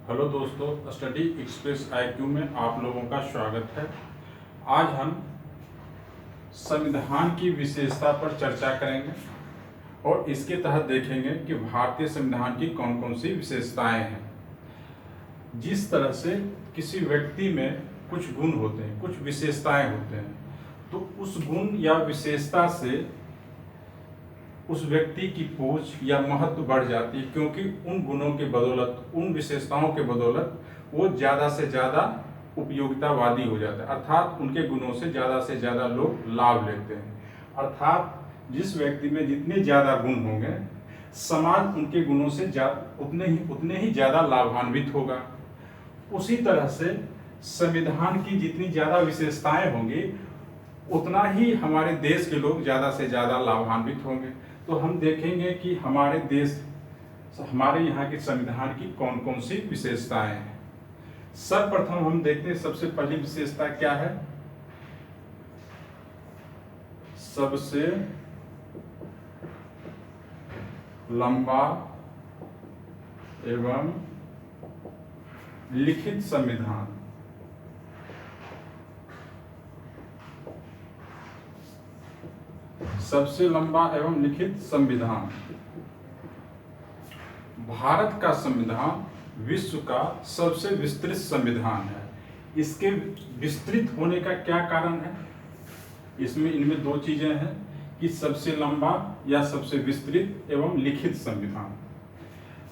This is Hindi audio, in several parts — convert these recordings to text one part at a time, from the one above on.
हेलो दोस्तों, स्टडी एक्सप्रेस IQ में आप लोगों का स्वागत है। आज हम संविधान की विशेषता पर चर्चा करेंगे और इसके तहत देखेंगे कि भारतीय संविधान की कौन कौन सी विशेषताएं हैं। जिस तरह से किसी व्यक्ति में कुछ गुण होते हैं, कुछ विशेषताएं होते हैं, तो उस गुण या विशेषता से उस व्यक्ति की पहुंच या महत्व बढ़ जाती है, क्योंकि उन गुणों के बदौलत, उन विशेषताओं के बदौलत वो ज़्यादा से ज़्यादा उपयोगितावादी हो जाता है, अर्थात उनके गुणों से ज़्यादा लोग लाभ लेते हैं। अर्थात जिस व्यक्ति में जितने ज़्यादा गुण होंगे, समाज उनके गुणों से उतने ही ज़्यादा लाभान्वित होगा। उसी तरह से संविधान की जितनी ज़्यादा विशेषताएं होंगी, उतना ही हमारे देश के लोग ज़्यादा से ज़्यादा लाभान्वित होंगे। तो हम देखेंगे कि हमारे यहाँ के संविधान की कौन कौन सी विशेषताएं हैं। सर्वप्रथम हम देखते हैं, सबसे पहली विशेषता क्या है। सबसे लंबा एवं लिखित संविधान। सबसे लंबा एवं लिखित संविधान। भारत का संविधान विश्व का सबसे विस्तृत संविधान है। इसके विस्तृत होने का क्या कारण है? इनमें दो चीजें हैं कि सबसे लंबा या सबसे विस्तृत एवं लिखित संविधान।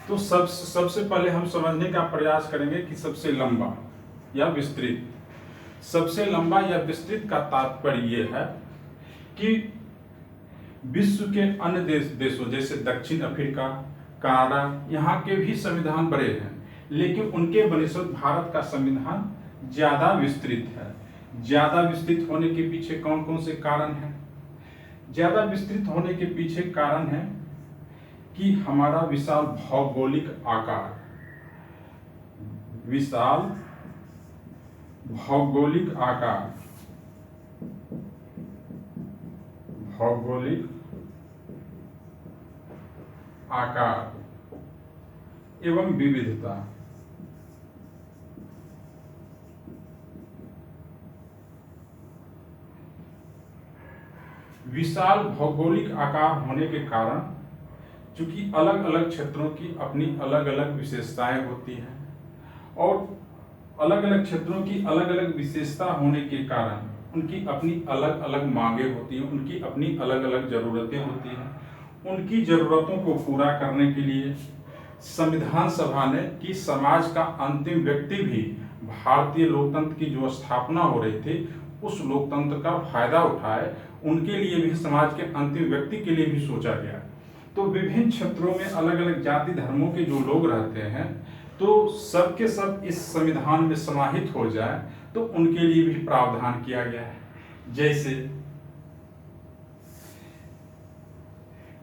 तो सबसे पहले हम समझने का प्रयास करेंगे कि सबसे लंबा या विस्तृत। सबसे लंबा या विस्तृत का तात्पर्य यह है कि विश्व के अन्य देशों जैसे दक्षिण अफ्रीका, कनाडा, यहाँ के भी संविधान बड़े हैं, लेकिन उनके बनिस्पत भारत का संविधान ज्यादा विस्तृत है। ज्यादा विस्तृत होने के पीछे कौन कौन से कारण हैं? ज्यादा विस्तृत होने के पीछे कारण है कि हमारा विशाल भौगोलिक आकार, विशाल भौगोलिक आकार, भौगोलिक आकार एवं विविधता। विशाल भौगोलिक आकार होने के कारण, चूंकि अलग अलग क्षेत्रों की अपनी अलग अलग विशेषताएं होती हैं और अलग अलग क्षेत्रों की अलग अलग विशेषता होने के कारण उनकी अपनी अलग अलग मांगे होती हैं, उनकी अपनी अलग अलग जरूरतें होती हैं। उनकी जरूरतों को पूरा करने के लिए संविधान सभा ने कि समाज का अंतिम व्यक्ति भी भारतीय लोकतंत्र की जो स्थापना हो रही थी उस लोकतंत्र का फायदा उठाए, उनके लिए भी, समाज के अंतिम व्यक्ति के लिए भी सोचा गया। तो विभिन्न क्षेत्रों में अलग अलग जाति धर्मों के जो लोग रहते हैं, तो सबके सब इस संविधान में समाहित हो जाए, तो उनके लिए भी प्रावधान किया गया है। जैसे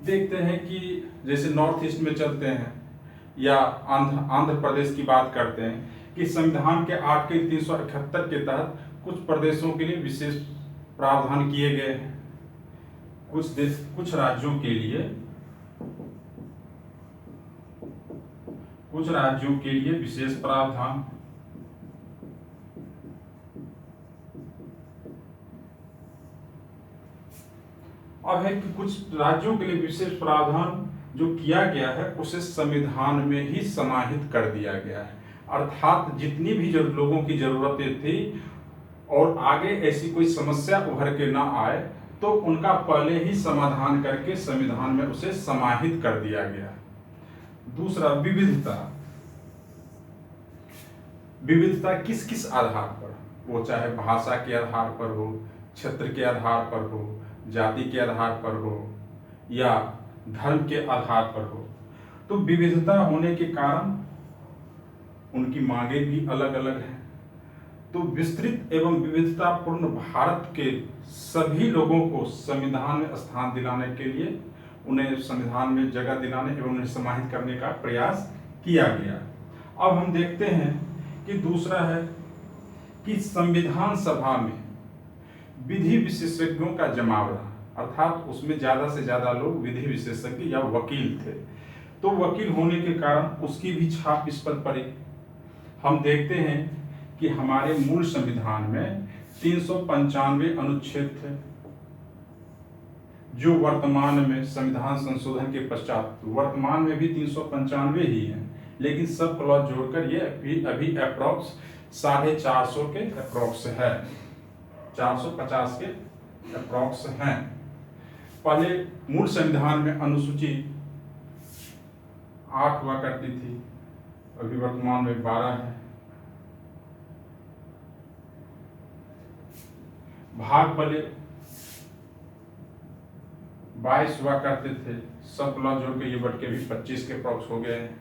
देखते हैं कि जैसे नॉर्थ ईस्ट में चलते हैं या आंध्र प्रदेश की बात करते हैं कि संविधान के 8 के 371 के तहत कुछ प्रदेशों के लिए विशेष प्रावधान किए गए हैं। कुछ राज्यों के लिए विशेष प्रावधान। अब है कि कुछ राज्यों के लिए विशेष प्रावधान जो किया गया है उसे संविधान में ही समाहित कर दिया गया है। अर्थात जितनी भी लोगों की जरूरतें थी और आगे ऐसी कोई समस्या उभर के ना आए, तो उनका पहले ही समाधान करके संविधान में उसे समाहित कर दिया गया। दूसरा, विविधता। विविधता किस किस आधार पर, वो चाहे भाषा के आधार पर हो, क्षेत्र के आधार पर हो, जाति के आधार पर हो या धर्म के आधार पर हो, तो विविधता होने के कारण उनकी मांगे भी अलग अलग हैं। तो विस्तृत एवं विविधतापूर्ण भारत के सभी लोगों को संविधान में स्थान दिलाने के लिए, उन्हें संविधान में जगह दिलाने एवं उन्हें समाहित करने का प्रयास किया गया। अब हम देखते हैं कि दूसरा है कि संविधान सभा में विधि विशेषज्ञों का जमाव रहा, अर्थात उसमें ज्यादा से ज्यादा लोग विधि विशेषज्ञ या वकील थे। तो वकील होने के कारण उसकी भी छाप इस पर पड़ी। हम देखते हैं कि हमारे मूल संविधान में 395 अनुच्छेद थे, जो वर्तमान में संविधान संशोधन के पश्चात वर्तमान में भी 395 ही हैं, लेकिन सब क्लॉज जोड़कर ये अभी अप्रॉक्स 450 के अप्रॉक्स है, 450 के अप्रॉक्स हैं। पहले मूल संविधान में अनुसूची 8 हुआ करती थी, अभी वर्तमान में 12 है। भाग पहले 22 हुआ करते थे, सब क्लॉज जोड़ के ये बढ़ के भी 25 के अप्रॉक्स हो गए हैं।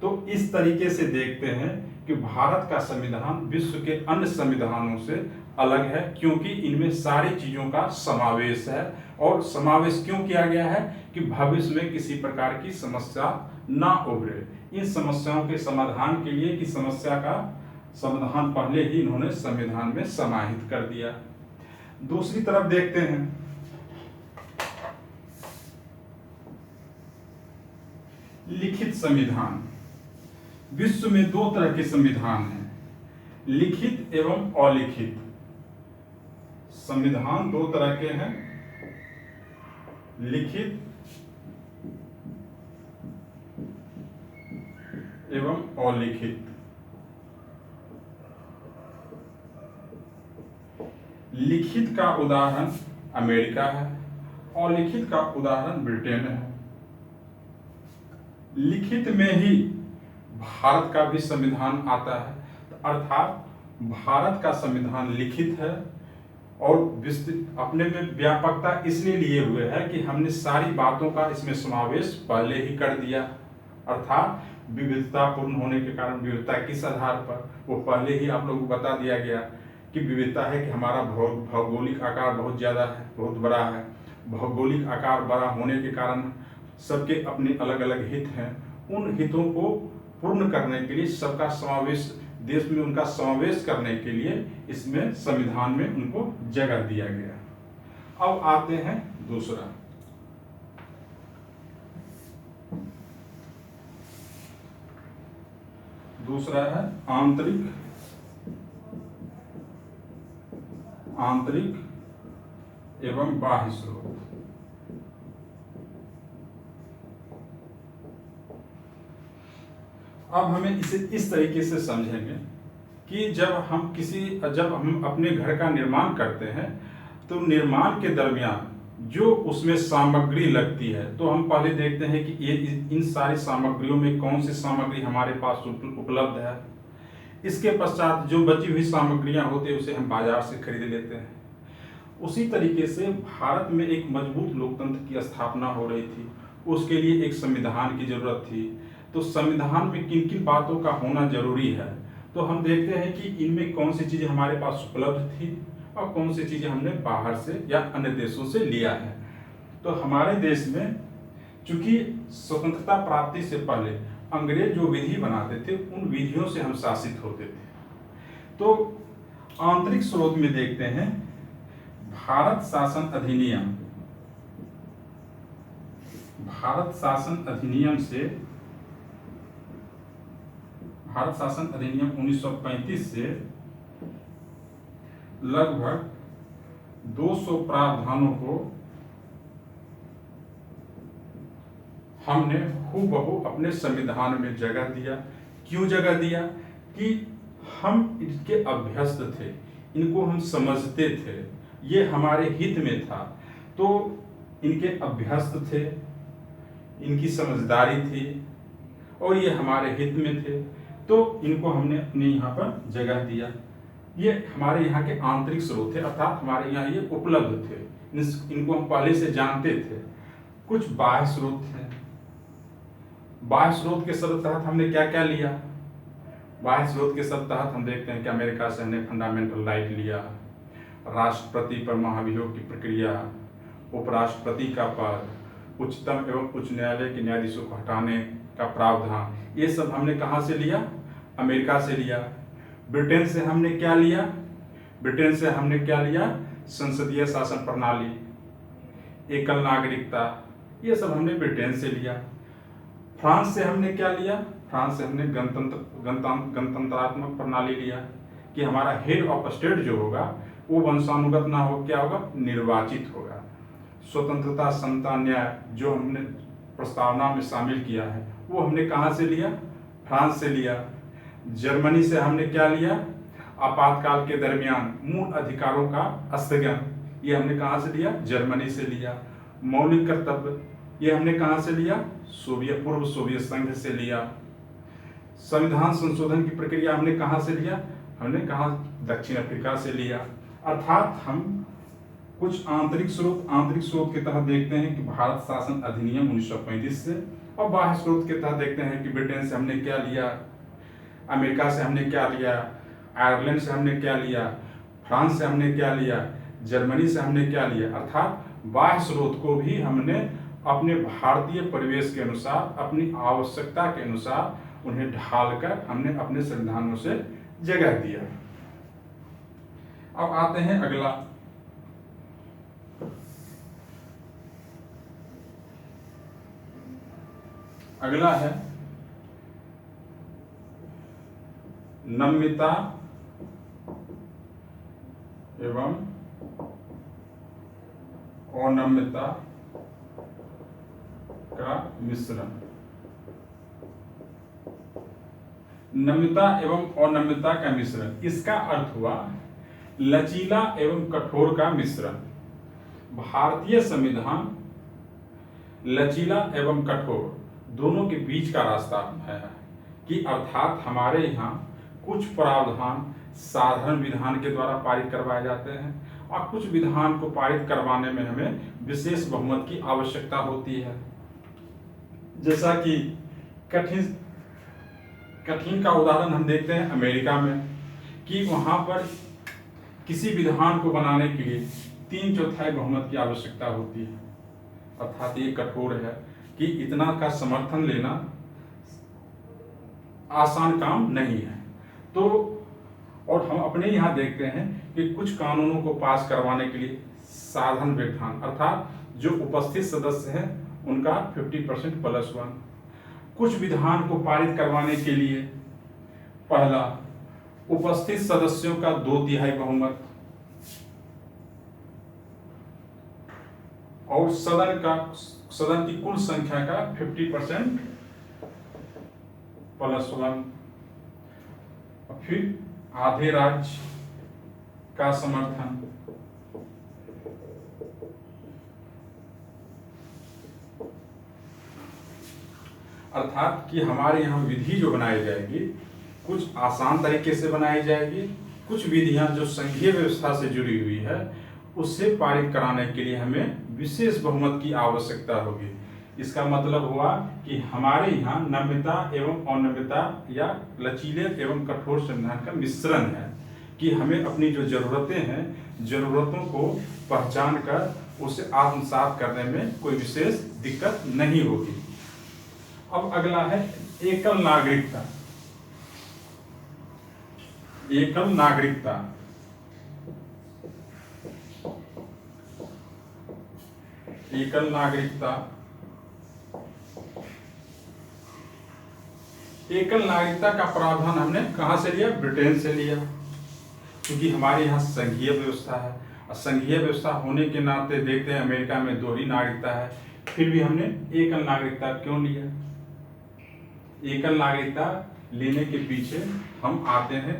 तो इस तरीके से देखते हैं कि भारत का संविधान विश्व के अन्य संविधानों से अलग है, क्योंकि इनमें सारी चीजों का समावेश है। और समावेश क्यों किया गया है कि भविष्य में किसी प्रकार की समस्या ना उभरे। इन समस्याओं के समाधान के लिए कि समस्या का समाधान पहले ही इन्होंने संविधान में समाहित कर दिया। दूसरी तरफ देखते हैं, लिखित संविधान। विश्व में 2 तरह के संविधान हैं, लिखित एवं अलिखित। संविधान 2 तरह के हैं, लिखित एवं अलिखित। लिखित का उदाहरण अमेरिका है, अलिखित का उदाहरण ब्रिटेन है। लिखित में ही भारत का भी संविधान आता है, अर्थात भारत का संविधान लिखित है और अपने में व्यापकता इसलिए लिए हुए है कि हमने सारी बातों का इसमें समावेश पहले ही कर दिया। अर्थात विविधतापूर्ण होने के कारण विविधता किस आधार पर, वो पहले ही आप लोगों को बता दिया गया कि विविधता है कि हमारा भौगोलिक आकार बहुत ज़्यादा है, बहुत बड़ा है। भौगोलिक आकार बड़ा होने के कारण सबके अपने अलग अलग हित हैं। उन हितों को पूर्ण करने के लिए सबका समावेश, देश में उनका समावेश करने के लिए इसमें संविधान में उनको जगह दिया गया। अब आते हैं दूसरा, है आंतरिक एवं बाह्य स्रोत। अब हमें इसे इस तरीके से समझेंगे कि जब हम अपने घर का निर्माण करते हैं तो निर्माण के दरमियान जो उसमें सामग्री लगती है, तो हम पहले देखते हैं कि ये इन सारी सामग्रियों में कौन सी सामग्री हमारे पास उपलब्ध है। इसके पश्चात जो बची हुई सामग्रियां होती है उसे हम बाजार से खरीद लेते हैं। उसी तरीके से भारत में एक मजबूत लोकतंत्र की स्थापना हो रही थी, उसके लिए एक संविधान की जरूरत थी। तो संविधान में किन किन बातों का होना जरूरी है, तो हम देखते हैं कि इनमें कौन सी चीजें हमारे पास उपलब्ध थी और कौन सी चीजें हमने बाहर से या अन्य देशों से लिया है। तो हमारे देश में चूंकि स्वतंत्रता प्राप्ति से पहले अंग्रेज जो विधि बनाते थे उन विधियों से हम शासित होते थे। तो आंतरिक स्रोत में देखते हैं भारत शासन अधिनियम। भारत शासन अधिनियम 1935 से लगभग 200 प्रावधानों को हमने हूबहू अपने संविधान में जगह दिया। क्यों जगह दिया कि हम इनके अभ्यस्त थे, इनको हम समझते थे, ये हमारे हित में था। तो इनके अभ्यस्त थे, इनकी समझदारी थी और ये हमारे हित में थे, तो इनको हमने अपने यहाँ पर जगह दिया। ये हमारे यहाँ के आंतरिक स्रोत थे, अर्थात हमारे यहाँ ये उपलब्ध थे, इनको हम पहले से जानते थे। कुछ बाह्य स्रोत हैं। बाह्य स्रोत के तहत हमने क्या क्या लिया? बाह्य स्रोत के तहत हम देखते हैं कि अमेरिका से हमने फंडामेंटल राइट लिया, राष्ट्रपति पर महाभियोग की प्रक्रिया, उपराष्ट्रपति का पद, उच्चतम एवं उच्च न्यायालय के न्यायाधीशों को हटाने का प्रावधान, ये सब हमने कहाँ से लिया? अमेरिका से लिया। ब्रिटेन से हमने क्या लिया? संसदीय शासन प्रणाली, एकल नागरिकता, ये सब हमने ब्रिटेन से लिया। फ्रांस से हमने क्या लिया? फ्रांस से हमने गणतंत्रात्मक प्रणाली लिया कि हमारा हेड ऑफ स्टेट जो होगा वो वंशानुगत ना हो, क्या होगा? निर्वाचित होगा। स्वतंत्रता, समता, न्याय जो हमने प्रस्तावना में शामिल किया है वो हमने कहाँ से लिया? फ्रांस से लिया। जर्मनी से हमने क्या लिया? आपातकाल के दरमियान मूल अधिकारों का स्थगन, ये हमने कहाँ से लिया? जर्मनी से लिया। मौलिक कर्तव्य, ये हमने कहाँ से लिया? पूर्व सोवियत संघ से लिया। संविधान संशोधन की प्रक्रिया हमने कहाँ से लिया? हमने कहाँ? दक्षिण अफ्रीका से लिया। अर्थात हम कुछ आंतरिक स्रोत के तहत देखते हैं कि भारत शासन अधिनियम 1935 से, और बाह्य स्रोत के तहत देखते हैं कि ब्रिटेन से हमने क्या लिया, अमेरिका से हमने क्या लिया, आयरलैंड से हमने क्या लिया, फ्रांस से हमने क्या लिया, जर्मनी से हमने क्या लिया। अर्थात बाह्य स्रोत को भी हमने अपने भारतीय परिवेश के अनुसार, अपनी आवश्यकता के अनुसार उन्हें ढालकर हमने अपने संविधानों से जगह दिया। अब आते हैं अगला है नम्यता एवं अनम्यता का मिश्रण। नम्यता एवं अनम्यता का मिश्रण, इसका अर्थ हुआ लचीला एवं कठोर का मिश्रण। भारतीय संविधान लचीला एवं कठोर दोनों के बीच का रास्ता है कि अर्थात हमारे यहाँ कुछ प्रावधान साधारण विधान के द्वारा पारित करवाए जाते हैं और कुछ विधान को पारित करवाने में हमें विशेष बहुमत की आवश्यकता होती है। जैसा कि कठिन का उदाहरण हम देखते हैं अमेरिका में कि वहाँ पर किसी विधान को बनाने के लिए 3/4 बहुमत की आवश्यकता होती है। अर्थात ये कठोर है कि इतना का समर्थन लेना आसान काम नहीं है। तो और हम अपने यहाँ देखते हैं कि कुछ कानूनों को पास करवाने के लिए साधारण विधान, अर्थात जो उपस्थित सदस्य हैं उनका 50% + 1। कुछ विधान को पारित करवाने के लिए पहला उपस्थित सदस्यों का 2/3 बहुमत और सदन की कुल संख्या का 50% + 1। फिर आधे राज्य का समर्थन, अर्थात कि हमारे यहाँ विधि जो बनाई जाएगी कुछ आसान तरीके से बनाई जाएगी, कुछ विधियां जो संघीय व्यवस्था से जुड़ी हुई है उससे पारित कराने के लिए हमें विशेष बहुमत की आवश्यकता होगी। इसका मतलब हुआ कि हमारे यहाँ नम्यता एवं अनम्यता या लचीले एवं कठोर संविधान का मिश्रण है कि हमें अपनी जो जरूरतें हैं, जरूरतों को पहचान कर उसे आत्मसात करने में कोई विशेष दिक्कत नहीं होगी। अब अगला है एकल नागरिकता। एकल नागरिकता एकल नागरिकता एकल नागरिकता का प्रावधान हमने कहां से लिया? ब्रिटेन से लिया, क्योंकि हमारे यहाँ संघीय व्यवस्था है और संघीय व्यवस्था होने के नाते देखते हैं अमेरिका में दोहरी नागरिकता है, फिर भी हमने एकल नागरिकता क्यों लिया? एकल नागरिकता लेने के पीछे हम आते हैं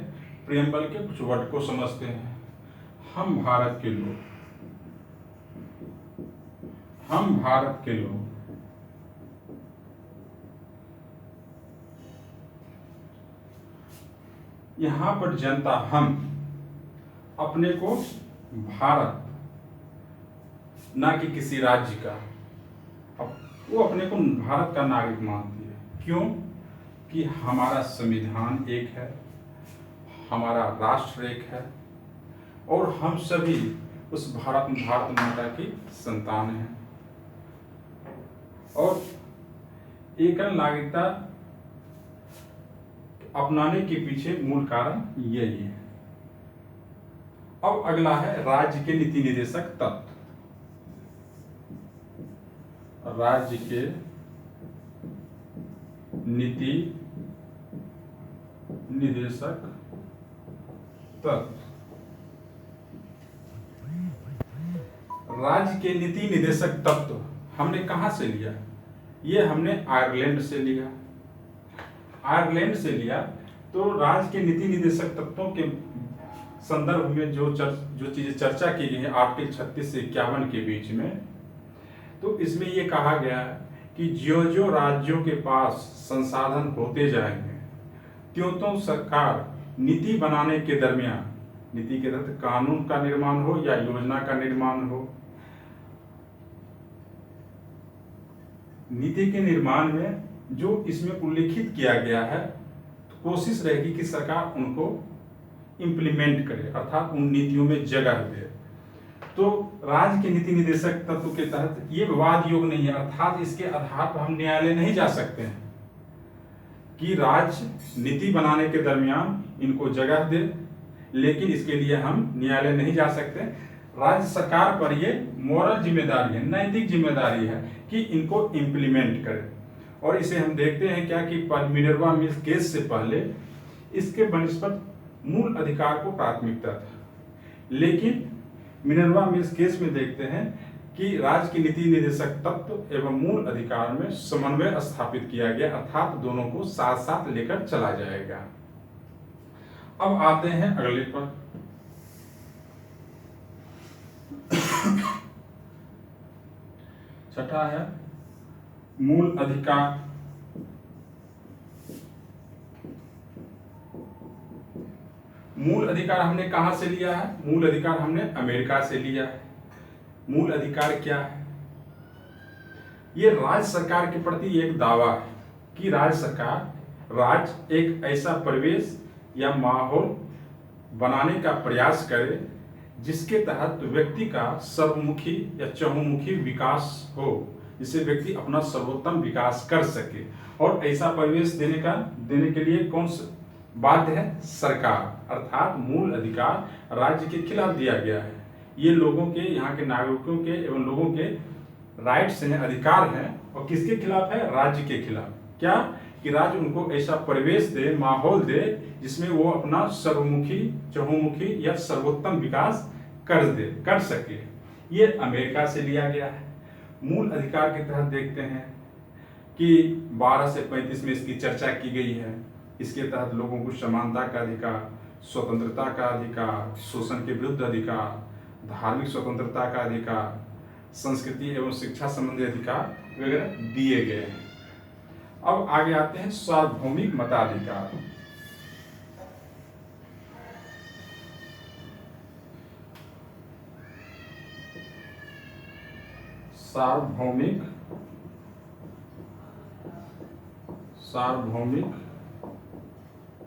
प्रियम्बल के कुछ वर्ड को समझते हैं। हम भारत के लोग, हम भारत के लोग यहाँ पर जनता, हम अपने को भारत ना कि किसी राज्य का, वो अपने को भारत का नागरिक मानती है। क्यों? कि हमारा संविधान एक है, हमारा राष्ट्र एक है और हम सभी उस भारत माता की संतान हैं। और एकल नागरिकता अपनाने के पीछे मूल कारण यही है। अब अगला है राज्य के नीति निर्देशक तत्व। राज्य के नीति निदेशक तत्व। राज्य के नीति निदेशक तत्व हमने कहां से लिया? ये हमने आयरलैंड से लिया। आयरलैंड से लिया तो राज्य के नीति निदेशक तत्वों के संदर्भ में जो चीजें चर्चा की गई है आर्टिकल 36 से 51 के बीच में, तो इसमें ये कहा गया है कि जो राज्यों के पास संसाधन होते जाएंगे त्यों सरकार नीति बनाने के दरमियान, नीति के तहत कानून का निर्माण हो या योजना का निर्माण हो, नीति के निर्माण में जो इसमें उल्लेखित किया गया है तो कोशिश रहेगी कि सरकार उनको इम्प्लीमेंट करे, अर्थात उन नीतियों में जगह दे। तो राज्य के नीति निदेशक तत्व के तहत ये विवाद योग नहीं है, अर्थात इसके आधार पर हम न्यायालय नहीं जा सकते हैं कि राज्य नीति बनाने के दरमियान इनको जगह दे, लेकिन इसके लिए हम न्यायालय नहीं जा सकते। राज्य सरकार पर ये मोरल जिम्मेदारी है, नैतिक जिम्मेदारी है कि इनको इम्प्लीमेंट करे। और इसे हम देखते हैं क्या कि मिनर्वा मिल्स केस से पहले इसके बनिस्पत मूल अधिकार को प्राथमिकता था, लेकिन मिनर्वा मिल्स केस में देखते हैं कि राज्य की नीति निदेशक तत्व एवं मूल अधिकार में समन्वय स्थापित किया गया, अर्थात दोनों को साथ साथ लेकर चला जाएगा। अब आते हैं अगले पर। छठा है मूल अधिकार। मूल अधिकार हमने कहां से लिया है? मूल अधिकार हमने अमेरिका से लिया है। मूल अधिकार क्या है? ये राज्य सरकार के प्रति एक दावा है कि राज्य एक ऐसा परिवेश या माहौल बनाने का प्रयास करे जिसके तहत व्यक्ति का सर्वमुखी या चहुमुखी विकास हो, जिससे व्यक्ति अपना सर्वोत्तम विकास कर सके। और ऐसा परिवेश देने के लिए कौन सा बाध्य है? सरकार। अर्थात मूल अधिकार राज्य के खिलाफ दिया गया है। ये लोगों के, यहाँ के नागरिकों के एवं लोगों के राइट्स हैं, अधिकार हैं, और किसके खिलाफ है? राज्य के खिलाफ। क्या कि राज्य उनको ऐसा परिवेश दे, माहौल दे जिसमें वो अपना सर्वमुखी, चहुमुखी या सर्वोत्तम विकास कर सके। ये अमेरिका से लिया गया है। मूल अधिकार के तहत देखते हैं कि 12 से 35 में इसकी चर्चा की गई है। इसके तहत लोगों को समानता का अधिकार, स्वतंत्रता का अधिकार, शोषण के विरुद्ध अधिकार, धार्मिक स्वतंत्रता का अधिकार, संस्कृति एवं शिक्षा संबंधी अधिकार वगैरह दिए गए हैं। अब आगे आते हैं सार्वभौमिक मताधिकार। सार्वभौमिक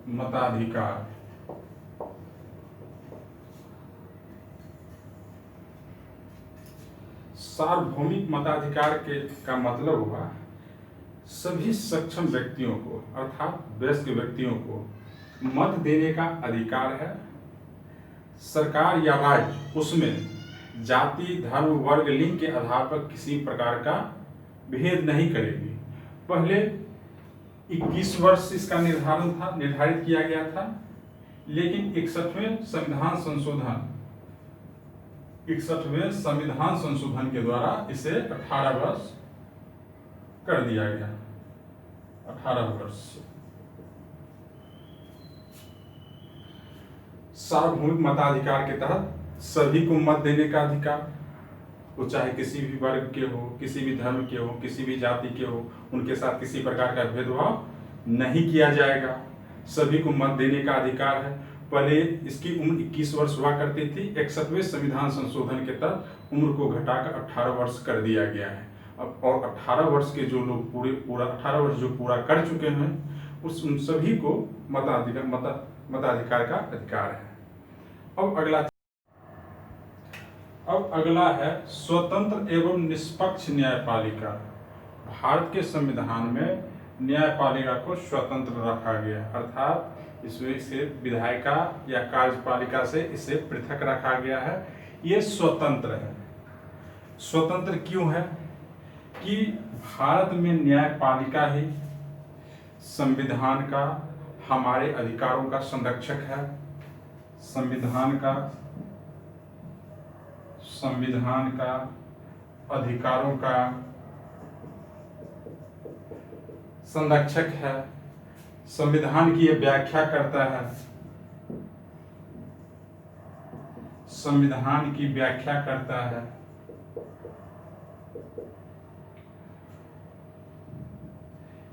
मताधिकार। सार्वभौमिक मताधिकार का मतलब हुआ सभी सक्षम व्यक्तियों को, अर्थात वयस्क व्यक्तियों को मत देने का अधिकार है। सरकार या राज्य उसमें जाति, धर्म, वर्ग, लिंग के आधार पर किसी प्रकार का भेद नहीं करेगी। पहले 21 वर्ष इसका निर्धारित किया गया था, लेकिन 61वें संविधान संशोधन के द्वारा इसे 18 वर्ष कर दिया गया। 18 वर्ष। सार्वभौमिक मताधिकार के तहत सभी को मत देने का अधिकार, वो चाहे किसी भी वर्ग के हो, किसी भी धर्म के हो, किसी भी जाति के हो, उनके साथ किसी प्रकार का भेदभाव नहीं किया जाएगा। सभी को मत देने का अधिकार है। पहले इसकी उम्र 21 वर्ष हुआ करती थी। 61वें संविधान संशोधन के तहत उम्र को घटाकर 18 वर्ष कर दिया गया है। अब और 18 वर्ष के जो लोग पूरा 18 वर्ष जो पूरा कर चुके हैं उन सभी को मताधिकार का अधिकार है। अब अगला है स्वतंत्र एवं निष्पक्ष न्यायपालिका। भारत के संविधान में न्यायपालिका को स्वतंत्र रखा गया, अर्थात इसमें से विधायिका या कार्यपालिका से इसे पृथक रखा गया है। ये स्वतंत्र है। स्वतंत्र क्यों है? कि भारत में न्यायपालिका ही संविधान का हमारे अधिकारों का संरक्षक है, संविधान का अधिकारों का संरक्षक है, संविधान की यह व्याख्या करता है, संविधान की व्याख्या करता है,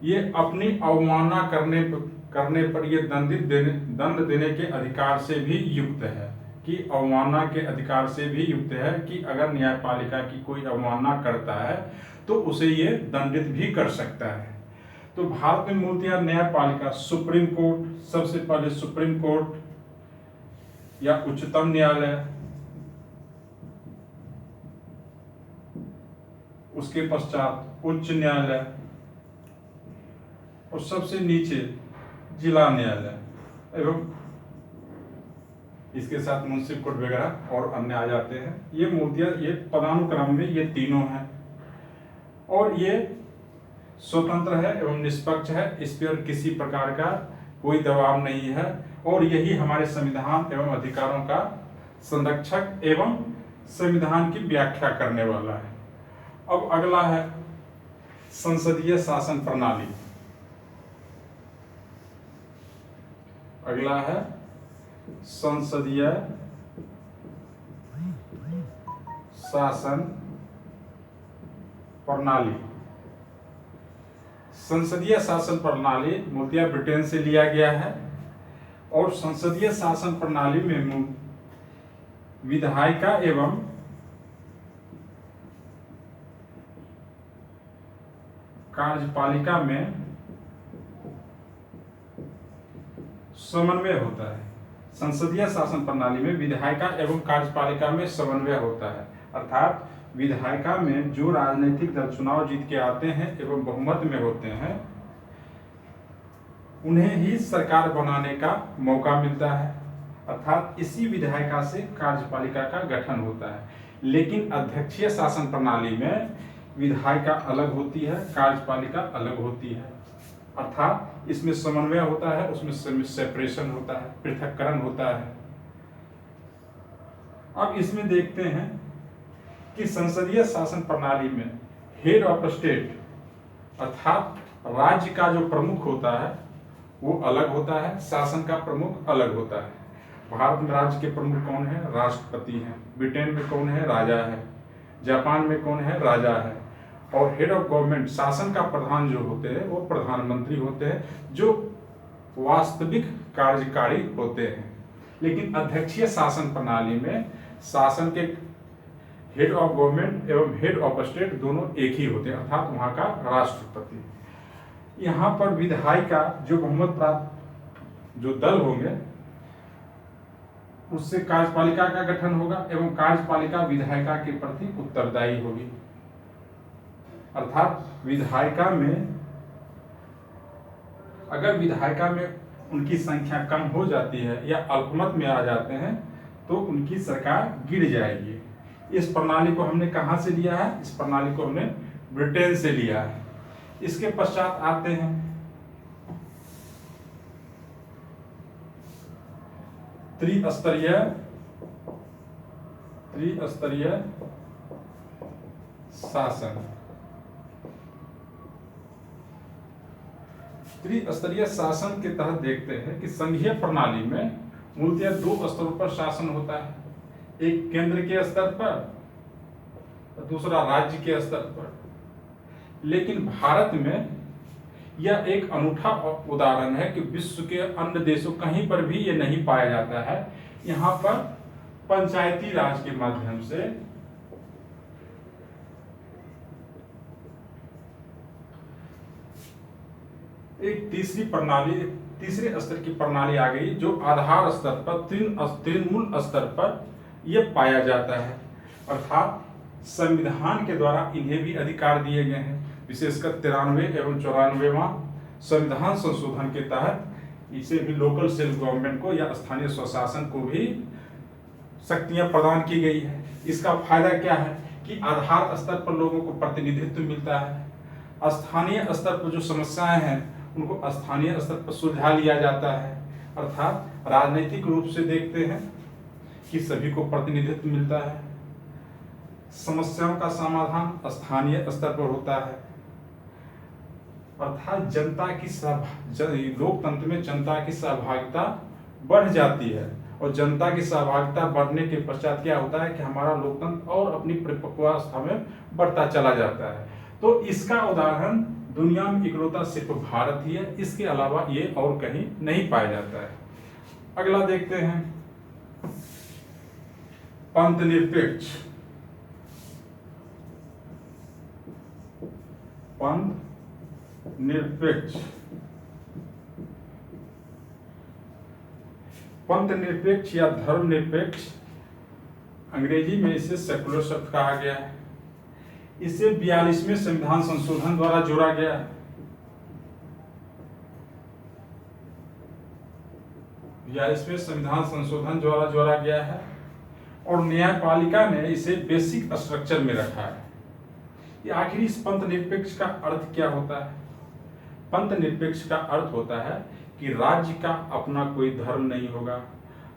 ये अपनी अवमानना करने पर ये दंड देने के अधिकार से भी युक्त है, कि अवमानना के अधिकार से भी युक्त है कि अगर न्यायपालिका की कोई अवमानना करता है तो उसे ये दंडित भी कर सकता है। तो भारत में मूलतः न्यायपालिका सुप्रीम कोर्ट, सबसे पहले सुप्रीम कोर्ट या उच्चतम न्यायालय, उसके पश्चात उच्च न्यायालय और सबसे नीचे जिला न्यायालय एवं इसके साथ मुंसिफ कोर्ट वगैरह और अन्य आ जाते हैं। ये मूलतः ये पदानुक्रम में ये तीनों हैं और ये स्वतंत्र है एवं निष्पक्ष है, इस पर किसी प्रकार का कोई दबाव नहीं है और यही हमारे संविधान एवं अधिकारों का संरक्षक एवं संविधान की व्याख्या करने वाला है। अब अगला है संसदीय शासन प्रणाली। अगला है संसदीय शासन प्रणाली। संसदीय शासन प्रणाली मूलतः ब्रिटेन से लिया गया है और संसदीय शासन प्रणाली में विधायिका एवं कार्यपालिका में समन्वय होता है। संसदीय शासन प्रणाली में विधायिका एवं कार्यपालिका में समन्वय होता है, अर्थात विधायिका में जो राजनीतिक दल चुनाव जीत के आते हैं एवं बहुमत में होते हैं उन्हें ही सरकार बनाने का मौका मिलता है, अर्थात इसी विधायिका से कार्यपालिका का गठन होता है। लेकिन अध्यक्षीय शासन प्रणाली में विधायिका अलग होती है, कार्यपालिका अलग होती है, अर्थात इसमें समन्वय होता है, उसमें सेपरेशन होता है, पृथक्करण होता है। अब इसमें देखते हैं कि संसदीय शासन प्रणाली में हेड ऑफ स्टेट अर्थात राज्य का जो प्रमुख होता है वो अलग होता है, शासन का प्रमुख अलग होता है। भारत में राज्य के प्रमुख कौन है? राष्ट्रपति हैं। ब्रिटेन में कौन है? राजा है। जापान में कौन है? राजा है। और हेड ऑफ गवर्नमेंट, शासन का प्रधान जो होते हैं वो प्रधानमंत्री होते हैं, जो वास्तविक कार्यकारी होते हैं। लेकिन अध्यक्षीय शासन प्रणाली में शासन के हेड ऑफ गवर्नमेंट एवं हेड ऑफ स्टेट दोनों एक ही होते हैं, अर्थात वहां का राष्ट्रपति। यहाँ पर विधायिका जो बहुमत प्राप्त जो दल होंगे उससे कार्यपालिका का गठन होगा एवं कार्यपालिका विधायिका के प्रति उत्तरदायी होगी, अर्थात विधायिका में अगर विधायिका में उनकी संख्या कम हो जाती है या अल्पमत में आ जाते हैं तो उनकी सरकार गिर जाएगी। इस प्रणाली को हमने कहां से लिया है? इस प्रणाली को हमने ब्रिटेन से लिया है। इसके पश्चात आते हैं त्रिस्तरीय शासन। त्रिस्तरीय शासन के तहत देखते हैं कि संघीय प्रणाली में मूलतः दो स्तरों पर शासन होता है, एक केंद्र के स्तर पर, दूसरा राज्य के स्तर पर। लेकिन भारत में यह एक अनूठा उदाहरण है कि विश्व के अन्य देशों कहीं पर भी यह नहीं पाया जाता है। यहाँ पर पंचायती राज के माध्यम से एक तीसरे स्तर की प्रणाली आ गई जो आधार स्तर पर, तृणमूल स्तर पर यह पाया जाता है, अर्थात संविधान के द्वारा इन्हें भी अधिकार दिए गए हैं। विशेषकर 93 एवं 94वां संविधान संशोधन के तहत इसे भी लोकल सेल्फ गवर्नमेंट को या स्थानीय स्वशासन को भी शक्तियां प्रदान की गई है। इसका फायदा क्या है कि आधार स्तर पर लोगों को प्रतिनिधित्व मिलता है, स्थानीय स्तर पर जो समस्याएं हैं उनको स्थानीय स्तर पर सुलझा लिया जाता है। अर्थात राजनीतिक रूप से देखते हैं कि सभी को प्रतिनिधित्व मिलता है, समस्याओं का समाधान स्थानीय स्तर पर होता है। अर्थात लोकतंत्र में जनता की सहभागिता बढ़ जाती है, और जनता की सहभागिता बढ़ने के पश्चात क्या होता है कि हमारा लोकतंत्र और अपनी परिपक्वावस्था में बढ़ता चला जाता है। तो इसका उदाहरण दुनिया में इकलौता सिर्फ भारत ही है, इसके अलावा ये और कहीं नहीं पाया जाता है। अगला देखते हैं, पंथ निरपेक्ष। पंथ निरपेक्ष, पंथ निरपेक्ष या धर्म निरपेक्ष, अंग्रेजी में इसे सेकुलर शब्द कहा गया है। इसे 42वें संविधान संशोधन द्वारा जोड़ा गया है। 42वें संविधान संशोधन द्वारा जोड़ा गया है, और न्यायपालिका ने इसे बेसिक स्ट्रक्चर में रखा है। ये आखिर इस पंथ निरपेक्ष का अर्थ क्या होता है? पंथ निरपेक्ष का अर्थ होता है कि राज्य का अपना कोई धर्म नहीं होगा,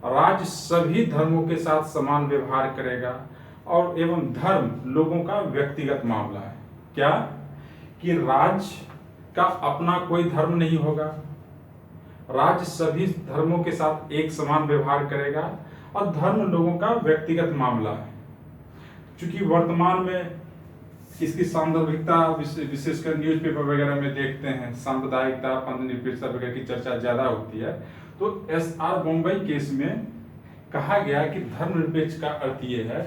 राज्य सभी धर्मों के साथ समान व्यवहार करेगा, और एवं धर्म लोगों का व्यक्तिगत मामला है। क्या कि राज्य का अपना कोई धर्म नहीं होगा, राज्य सभी धर्मों के साथ एक समान व्यवहार करेगा, और धर्म लोगों का व्यक्तिगत मामला है। क्योंकि वर्तमान में इसकी सांदर्भिकता विशेषकर न्यूज़पेपर वगैरह में देखते हैं, सांप्रदायिकता, पंथ निरपेक्षता वगैरह की चर्चा ज्यादा होती है। तो SR बम्बई केस में कहा गया कि धर्मनिरपेक्ष का अर्थ ये है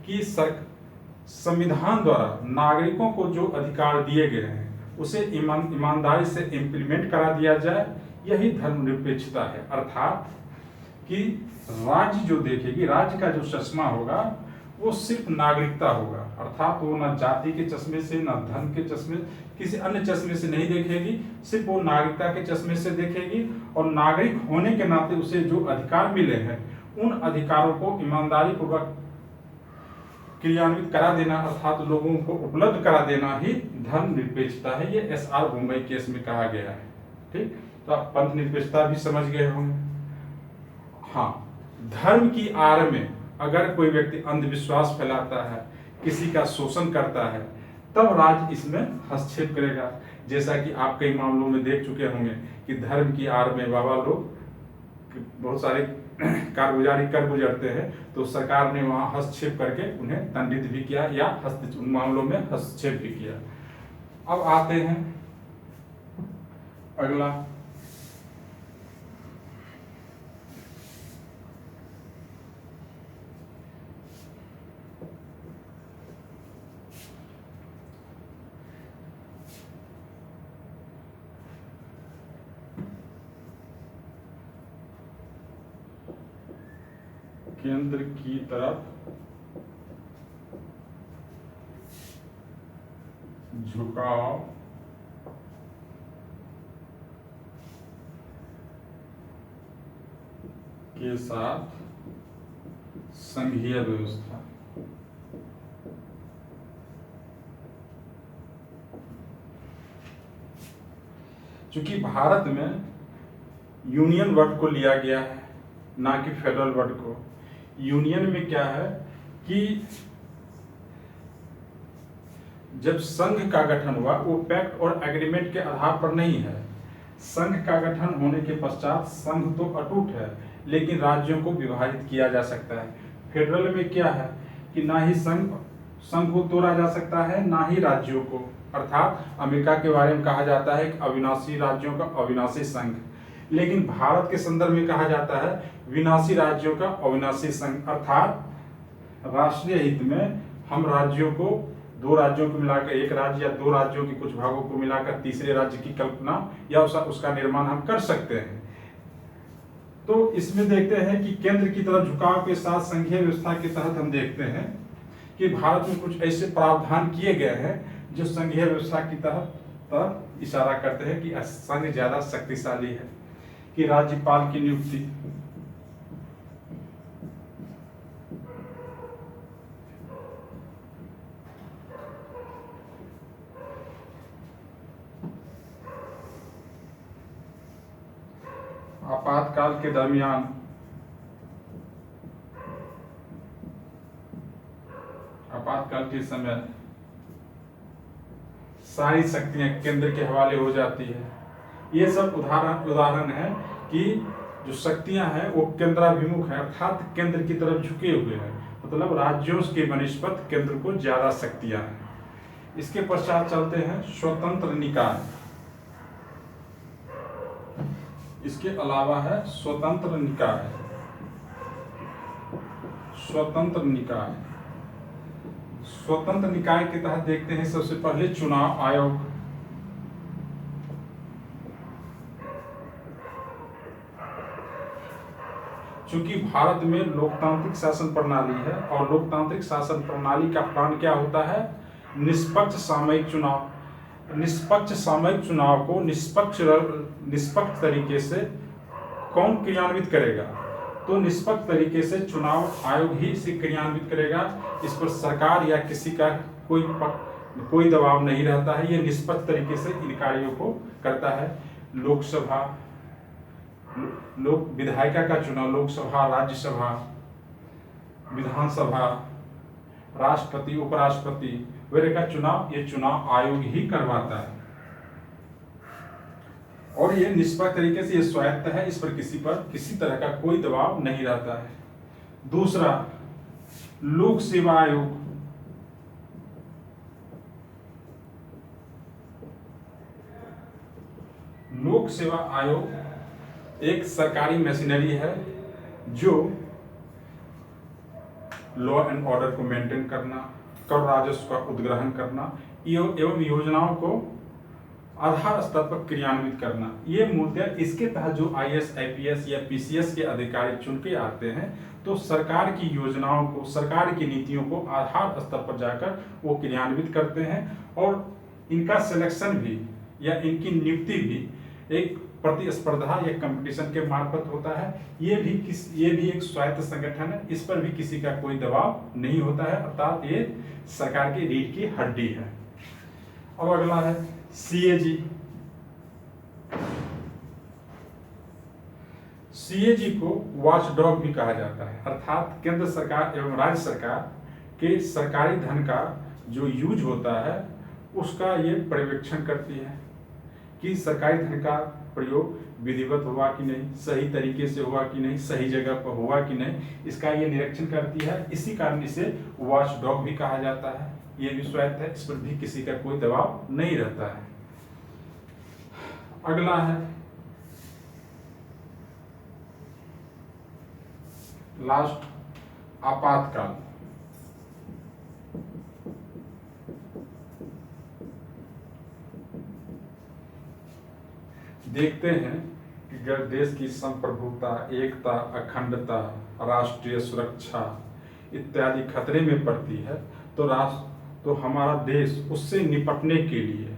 कि संविधान द्वारा नागरिकों को जो अधिकार दिए गए हैं उसे ईमानदारी से इम्प्लीमेंट करा दिया जाए, यही धर्मनिरपेक्षता है। अर्थात कि राज्य जो देखेगी, राज्य का जो चश्मा होगा वो सिर्फ नागरिकता होगा। अर्थात वो ना जाति के चश्मे से, ना धर्म के चश्मे, किसी अन्य चश्मे से नहीं देखेगी, सिर्फ वो नागरिकता के चश्मे से देखेगी। और नागरिक होने के नाते उसे जो अधिकार मिले हैं उन अधिकारों को ईमानदारी पूर्वक क्रियान्वित करा देना, अर्थात लोगों को उपलब्ध करा देना ही धर्मनिरपेक्षता है। ये SR बम्बई केस में कहा गया है। ठीक, तो आप पंथ निरपेक्षता भी समझ गए होंगे। हाँ, धर्म की आड़ में अगर कोई व्यक्ति अंधविश्वास फैलाता है, किसी का शोषण करता है, तब राज्य इसमें हस्तक्षेप करेगा। जैसा कि आप कई मामलों में देख चुके होंगे कि धर्म की आड़ में बाबा लोग बहुत सारे कारगुजारी कर गुजरते हैं, तो सरकार ने वहां हस्तक्षेप करके उन्हें दंडित भी किया या उन मामलों में हस्तक्षेप भी किया। अब आते हैं अगला, केंद्र की तरफ झुकाव के साथ संघीय व्यवस्था। चूंकि भारत में यूनियन वर्ड को लिया गया है, ना कि फेडरल वर्ड को। यूनियन में क्या है कि जब संघ का गठन हुआ वो पैक्ट और एग्रीमेंट के आधार पर नहीं है। संघ का गठन होने के पश्चात संघ तो अटूट है, लेकिन राज्यों को विभाजित किया जा सकता है। फेडरल में क्या है कि ना ही संघ को तोड़ा जा सकता है, ना ही राज्यों को। अर्थात अमेरिका के बारे में कहा जाता है कि अविनाशी राज्यों का अविनाशी संघ, लेकिन भारत के संदर्भ में कहा जाता है विनाशी राज्यों का अविनाशी संघ। अर्थात राष्ट्रीय हित में हम राज्यों को, दो राज्यों को मिलाकर एक राज्य या दो राज्यों के कुछ भागों को मिलाकर तीसरे राज्य की कल्पना या उसका निर्माण हम कर सकते हैं। तो इसमें देखते हैं कि केंद्र की तरफ झुकाव के साथ संघीय व्यवस्था के तहत हम देखते हैं कि भारत में कुछ ऐसे प्रावधान किए गए हैं जो संघीय व्यवस्था की तरफ इशारा करते हैं कि संघ ज्यादा शक्तिशाली है। कि राज्यपाल की नियुक्ति, आपातकाल के दरमियान आपातकाल के समय सारी शक्तियां केंद्र के हवाले हो जाती है। ये सब उदाहरण है कि जो शक्तियां हैं वो केंद्राभिमुख है, अर्थात केंद्र की तरफ झुके हुए हैं, मतलब राज्यों के बनिस्पत केंद्र को ज्यादा शक्तियां हैं। इसके पश्चात चलते हैं स्वतंत्र निकाय। इसके अलावा है स्वतंत्र निकाय। स्वतंत्र निकाय स्वतंत्र निकाय के तहत देखते हैं सबसे पहले चुनाव आयोग। चूंकि भारत में लोकतांत्रिक शासन प्रणाली है और लोकतांत्रिक शासन प्रणाली का प्लान क्या होता है, निष्पक्ष सामयिक चुनाव। निष्पक्ष सामयिक चुनाव को निष्पक्ष तरीके से कौन क्रियान्वित करेगा, तो निष्पक्ष तरीके से चुनाव आयोग ही इसे क्रियान्वित करेगा। इस पर सरकार या किसी का कोई दबाव नहीं रहता है, ये निष्पक्ष तरीके से इन कार्यों को करता है। लोकसभा विधायिका का चुनाव, लोकसभा, राज्यसभा, विधानसभा, राष्ट्रपति, उपराष्ट्रपति वगैरह का चुनाव ये चुनाव आयोग ही करवाता है और ये निष्पक्ष तरीके से ये स्वायत्त है, इस पर किसी तरह का कोई दबाव नहीं रहता है। दूसरा, लोक सेवा आयोग। लोक सेवा आयोग एक सरकारी मशीनरी है जो लॉ एंड ऑर्डर को मेंटेन करना, कर राजस्व का उद्ग्रहण करना एवं योजनाओं को आधार स्तर पर क्रियान्वित करना। ये मूलतः इसके तहत जो IAS, IPS या PCS के अधिकारी चुन के आते हैं तो सरकार की योजनाओं को, सरकार की नीतियों को आधार स्तर पर जाकर वो क्रियान्वित करते हैं और इनका सिलेक्शन भी या इनकी नियुक्ति भी एक प्रतिस्पर्धा या कंपटीशन के मार्फत होता है। ये भी एक स्वायत्त संगठन है, इस पर भी किसी का कोई दबाव नहीं होता है, अर्थात ये सरकार की रीढ़ की हड्डी है। अब अगला है CAG। CAG को वॉचडॉग भी कहा जाता है, अर्थात केंद्र सरकार एवं राज्य सरकार के सरकारी धन का जो यूज होता है उसका ये पर्यवेक्षण करती है कि सरकारी धन का प्रयोग विधिवत हुआ कि नहीं, सही तरीके से हुआ कि नहीं, सही जगह पर हुआ कि नहीं, इसका ये निरीक्षण करती है। इसी कारण इसे वॉचडॉग भी कहा जाता है। ये भी स्वायत्त है, इस पर भी किसी का कोई दबाव नहीं रहता है। अगला है लास्ट, आपातकाल। देखते हैं कि अगर देश की संप्रभुता, एकता, अखंडता, राष्ट्रीय सुरक्षा इत्यादि खतरे में पड़ती है तो हमारा देश उससे निपटने के लिए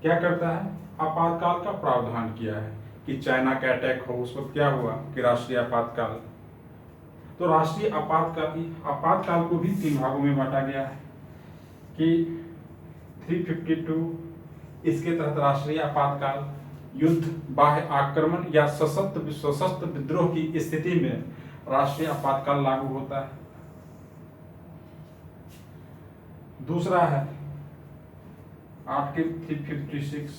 क्या करता है, आपातकाल का प्रावधान किया है। कि चाइना का अटैक हो, उस वक्त क्या हुआ कि राष्ट्रीय आपातकाल। तो राष्ट्रीय आपातकाल को भी 3 भागों में बांटा गया है कि 352 इसके तहत राष्ट्रीय आपातकाल युद्ध, बाह्य आक्रमण या सशस्त्र विद्रोह की स्थिति में राष्ट्रीय आपातकाल लागू होता है। दूसरा है आर्टिकल 356,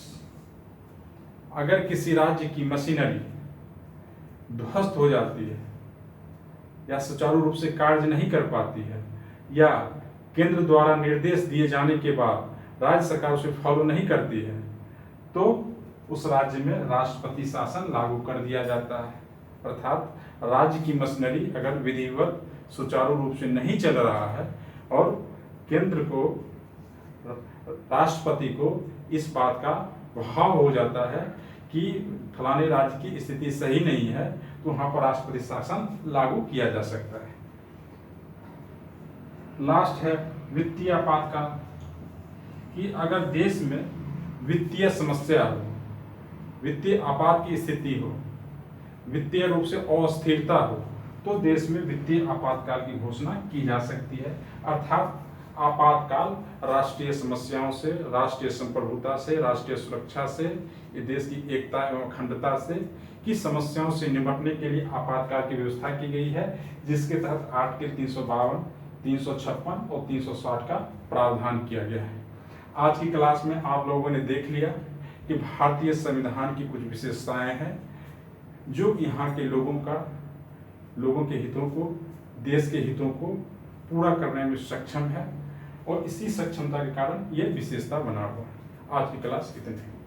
अगर किसी राज्य की मशीनरी ध्वस्त हो जाती है या सुचारू रूप से कार्य नहीं कर पाती है या केंद्र द्वारा निर्देश दिए जाने के बाद राज्य सरकार उसे फॉलो नहीं करती है तो उस राज्य में राष्ट्रपति शासन लागू कर दिया जाता है। अर्थात राज्य की मशीनरी अगर विधिवत सुचारू रूप से नहीं चल रहा है और केंद्र को, राष्ट्रपति को इस बात का भाव हो जाता है कि फलाने राज्य की स्थिति सही नहीं है, तो वहां पर राष्ट्रपति शासन लागू किया जा सकता है। लास्ट है वित्तीय आपातकाल, कि अगर देश में वित्तीय समस्या हो, वित्तीय आपात की स्थिति हो, वित्तीय रूप से अस्थिरता हो, तो देश में वित्तीय आपातकाल की घोषणा की जा सकती है। अर्थात आपातकाल राष्ट्रीय समस्याओं से, राष्ट्रीय संप्रभुता से, राष्ट्रीय सुरक्षा से, ये देश की एकता एवं अखंडता से की समस्याओं से निपटने के लिए आपातकाल की व्यवस्था की गई है, जिसके तहत आर्टिकल 352, 356 और 360 का प्रावधान किया गया है। आज की क्लास में आप लोगों ने देख लिया कि भारतीय संविधान की कुछ विशेषताएं हैं जो यहाँ के लोगों के हितों को, देश के हितों को पूरा करने में सक्षम है और इसी सक्षमता के कारण यह विशेषता बना हुआ है। आज की क्लास इतनी।